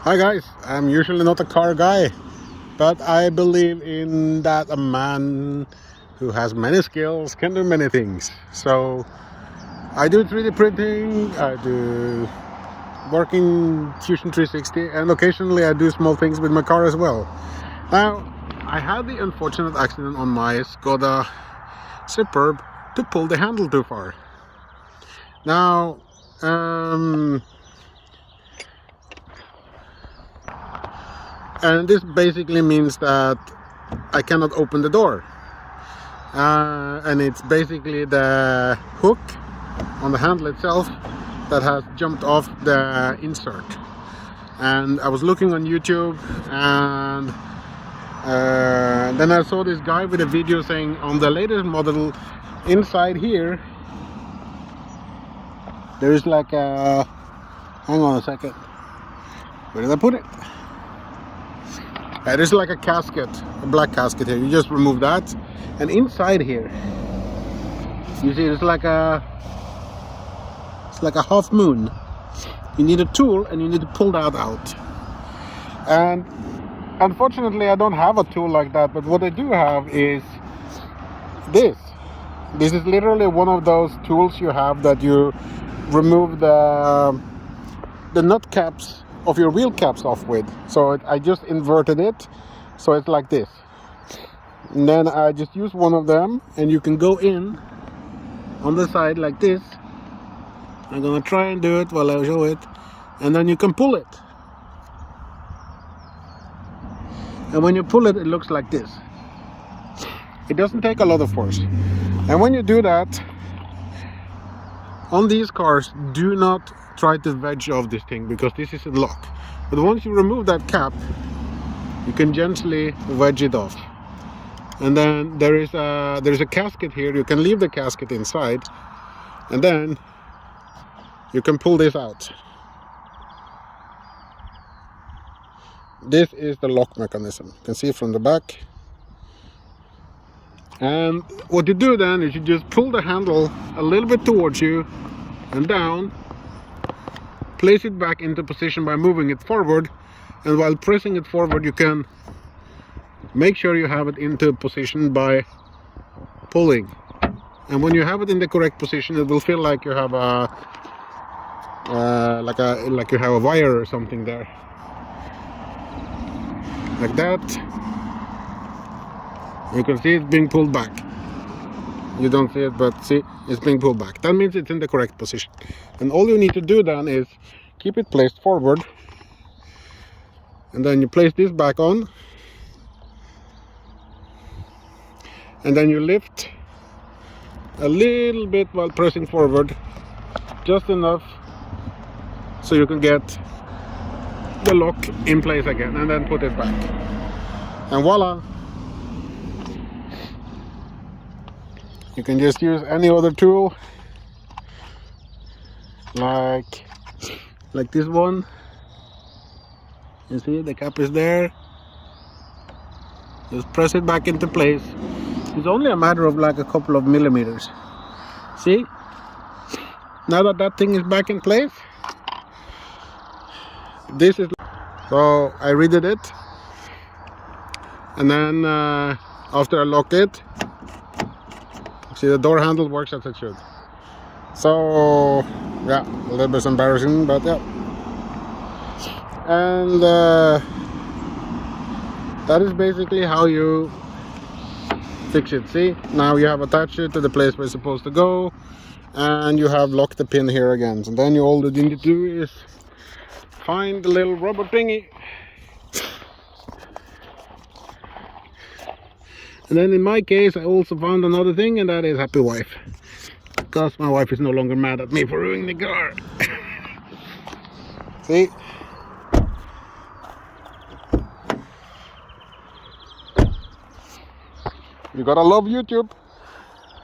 Hi guys, I'm usually not a car guy, but I believe in that a man who has many skills can do many things. So I do 3D printing, I do work in Fusion 360, and occasionally I do small things with my car as well. Now, I had the unfortunate accident on my Skoda Superb to pull the handle too far. Now, and this basically means that I cannot open the door. And it's basically the hook on the handle itself that has jumped off the insert. And I was looking on YouTube, and then I saw this guy with a video saying on the latest model, inside here there is like a, hang on a second, where did I put it? There's like a casket, a black casket here. You just remove that, and inside here you see it's like a half moon. You need a tool and you need to pull that out. And unfortunately I don't have a tool like that, but what I do have is this. This is literally one of those tools you have that you remove the nut caps of your wheel caps off with. So I just inverted it so it's like this, and then I just use one of them, and you can go in on the side like this. I'm gonna try and do it while I show it, and then you can pull it, and when you pull it, it looks like this. It doesn't take a lot of force, and when you do that on these cars, do not try to wedge off this thing, because this is a lock. But once you remove that cap, you can gently wedge it off. And then there's a casket here. You can leave the casket inside, and then you can pull this out. This is the lock mechanism. You can see from the back. And what you do then is you just pull the handle a little bit towards you and down, place it back into position by moving it forward, and while pressing it forward you can make sure you have it into position by pulling. And when you have it in the correct position, it will feel like you have a like you have a wire or something there, like that. You can see it's being pulled back. You don't see it, but see, it's being pulled back. That means it's in the correct position. And all you need to do then is keep it placed forward, and then you place this back on, and then you lift a little bit while pressing forward, just enough so you can get the lock in place again, and then put it back, and voila. You can just use any other tool, like this one. You see the cap is there. Just press it back into place. It's only a matter of like a couple of millimeters. See? Now that thing is back in place, this is, so I redid it, and then after I lock it, see, the door handle works as it should. So yeah, a little bit embarrassing, but yeah. And that is basically how you fix it. See, now you have attached it to the place where it's supposed to go, and you have locked the pin here again. So then all you need to do is find the little rubber thingy, and then in my case I also found another thing, and that is happy wife, because my wife is no longer mad at me for ruining the car. See, you gotta love YouTube.